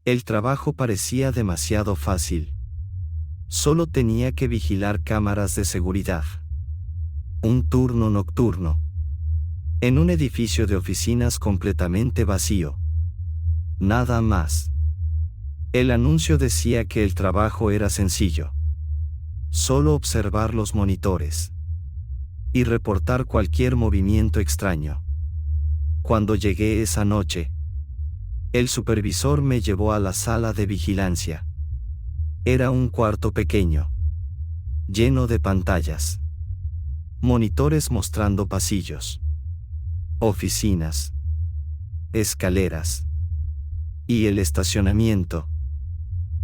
El trabajo parecía demasiado fácil. Solo tenía que vigilar cámaras de seguridad. Un turno nocturno. En un edificio de oficinas completamente vacío. Nada más. El anuncio decía que el trabajo era sencillo. Solo observar los monitores. Y reportar cualquier movimiento extraño. Cuando llegué esa noche, el supervisor me llevó a la sala de vigilancia. Era un cuarto pequeño, lleno de pantallas, monitores mostrando pasillos, oficinas, escaleras y el estacionamiento.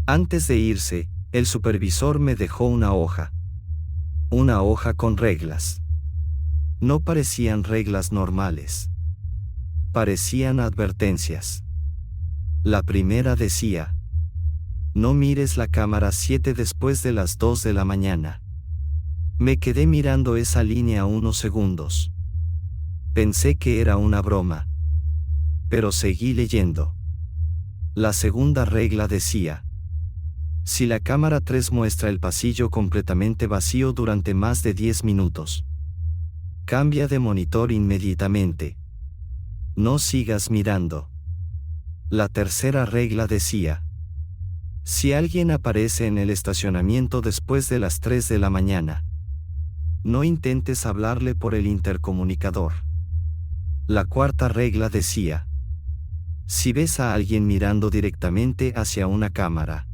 Antes de irse, el supervisor me dejó una hoja con reglas. No parecían reglas normales. Parecían advertencias. La primera decía: no mires la cámara 7 después de las 2 de la mañana. Me quedé mirando esa línea unos segundos. Pensé que era una broma. Pero seguí leyendo. La segunda regla decía: si la cámara 3 muestra el pasillo completamente vacío durante más de 10 minutos, cambia de monitor inmediatamente. No sigas mirando. La tercera regla decía: si alguien aparece en el estacionamiento después de las 3 de la mañana, no intentes hablarle por el intercomunicador. La cuarta regla decía: si ves a alguien mirando directamente hacia una cámara,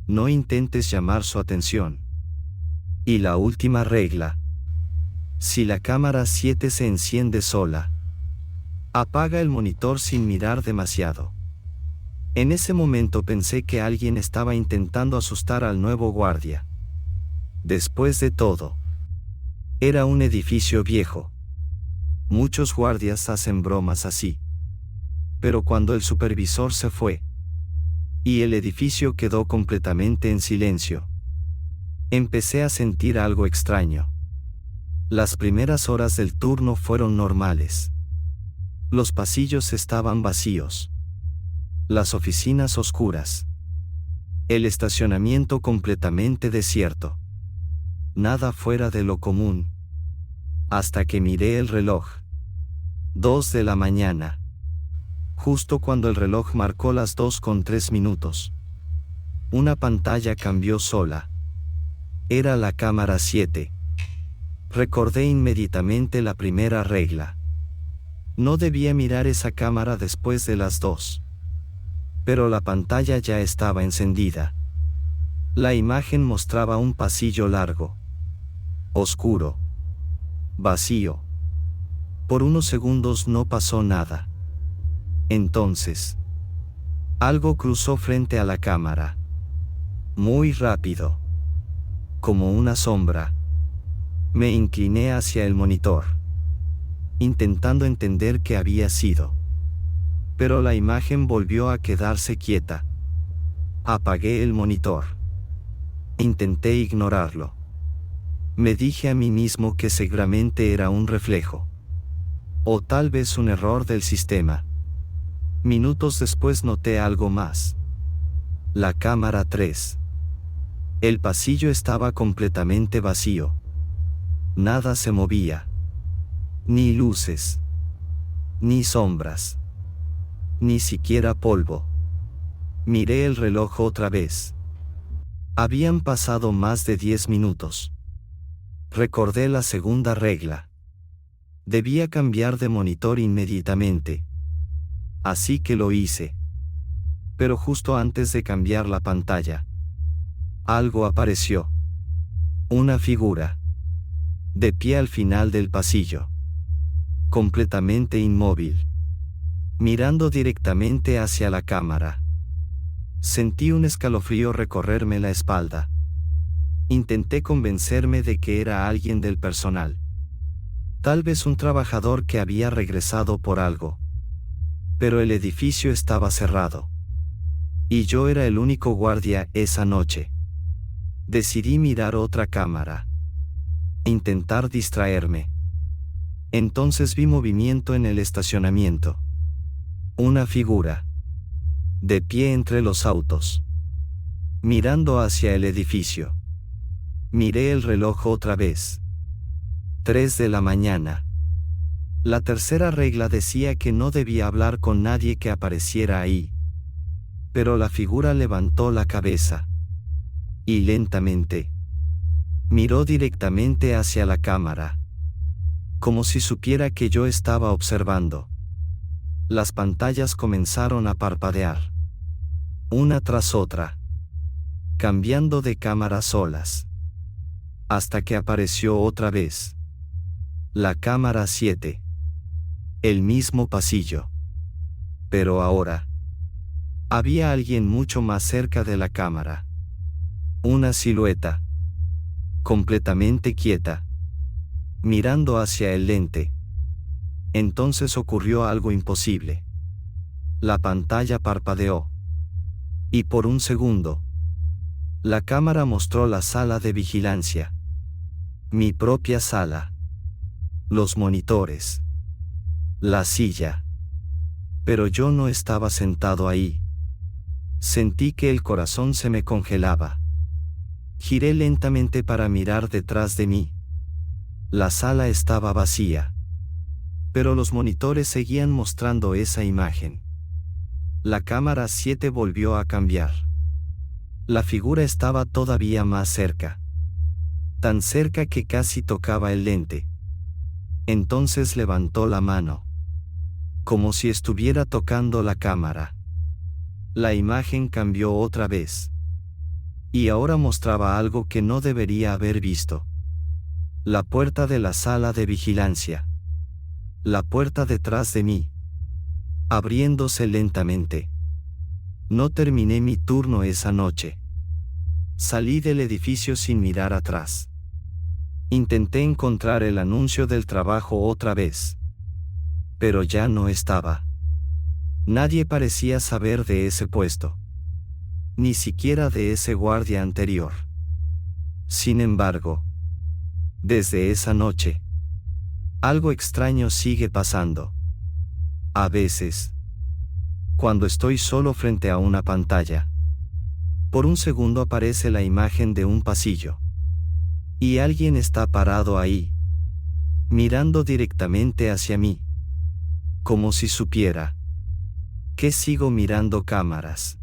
no intentes llamar su atención. Y la última regla: si la cámara 7 se enciende sola, apaga el monitor sin mirar demasiado. En ese momento pensé que alguien estaba intentando asustar al nuevo guardia. Después de todo, era un edificio viejo. Muchos guardias hacen bromas así. Pero cuando el supervisor se fue, y el edificio quedó completamente en silencio, empecé a sentir algo extraño. Las primeras horas del turno fueron normales. Los pasillos estaban vacíos. Las oficinas oscuras. El estacionamiento completamente desierto. Nada fuera de lo común. Hasta que miré el reloj. 2 de la mañana. Justo cuando el reloj marcó las 2:03, una pantalla cambió sola. Era la cámara 7. Recordé inmediatamente la primera regla. No debía mirar esa cámara después de las 2. Pero la pantalla ya estaba encendida. La imagen mostraba un pasillo largo, oscuro, vacío. Por unos segundos no pasó nada. Entonces, algo cruzó frente a la cámara. Muy rápido. Como una sombra. Me incliné hacia el monitor, intentando entender qué había sido. Pero la imagen volvió a quedarse quieta. Apagué el monitor. Intenté ignorarlo. Me dije a mí mismo que seguramente era un reflejo. O tal vez un error del sistema. Minutos después noté algo más. La cámara 3. El pasillo estaba completamente vacío. Nada se movía. Ni luces. Ni sombras. Ni siquiera polvo. Miré el reloj otra vez. Habían pasado más de 10 minutos. Recordé la segunda regla. Debía cambiar de monitor inmediatamente. Así que lo hice. Pero justo antes de cambiar la pantalla, algo apareció. Una figura. De pie al final del pasillo. Completamente inmóvil. Mirando directamente hacia la cámara. Sentí un escalofrío recorrerme la espalda. Intenté convencerme de que era alguien del personal. Tal vez un trabajador que había regresado por algo. Pero el edificio estaba cerrado. Y yo era el único guardia esa noche. Decidí mirar otra cámara. Intentar distraerme. Entonces vi movimiento en el estacionamiento. Una figura. De pie entre los autos. Mirando hacia el edificio. Miré el reloj otra vez. 3 de la mañana. La tercera regla decía que no debía hablar con nadie que apareciera ahí. Pero la figura levantó la cabeza. Y lentamente. Miró directamente hacia la cámara. Como si supiera que yo estaba observando. Las pantallas comenzaron a parpadear. Una tras otra. Cambiando de cámara solas. Hasta que apareció otra vez. La cámara 7. El mismo pasillo. Pero ahora. Había alguien mucho más cerca de la cámara. Una silueta. Completamente quieta. Mirando hacia el lente. Entonces ocurrió algo imposible. La pantalla parpadeó. Y por un segundo. La cámara mostró la sala de vigilancia. Mi propia sala. Los monitores. La silla. Pero yo no estaba sentado ahí. Sentí que el corazón se me congelaba. Giré lentamente para mirar detrás de mí. La sala estaba vacía. Pero los monitores seguían mostrando esa imagen. La cámara 7 volvió a cambiar. La figura estaba todavía más cerca. Tan cerca que casi tocaba el lente. Entonces levantó la mano. Como si estuviera tocando la cámara. La imagen cambió otra vez. Y ahora mostraba algo que no debería haber visto. La puerta de la sala de vigilancia. La puerta detrás de mí. Abriéndose lentamente. No terminé mi turno esa noche. Salí del edificio sin mirar atrás. Intenté encontrar el anuncio del trabajo otra vez. Pero ya no estaba. Nadie parecía saber de ese puesto. Ni siquiera de ese guardia anterior. Sin embargo, desde esa noche, algo extraño sigue pasando. A veces, cuando estoy solo frente a una pantalla, por un segundo aparece la imagen de un pasillo. Y alguien está parado ahí, mirando directamente hacia mí. Como si supiera que sigo mirando cámaras.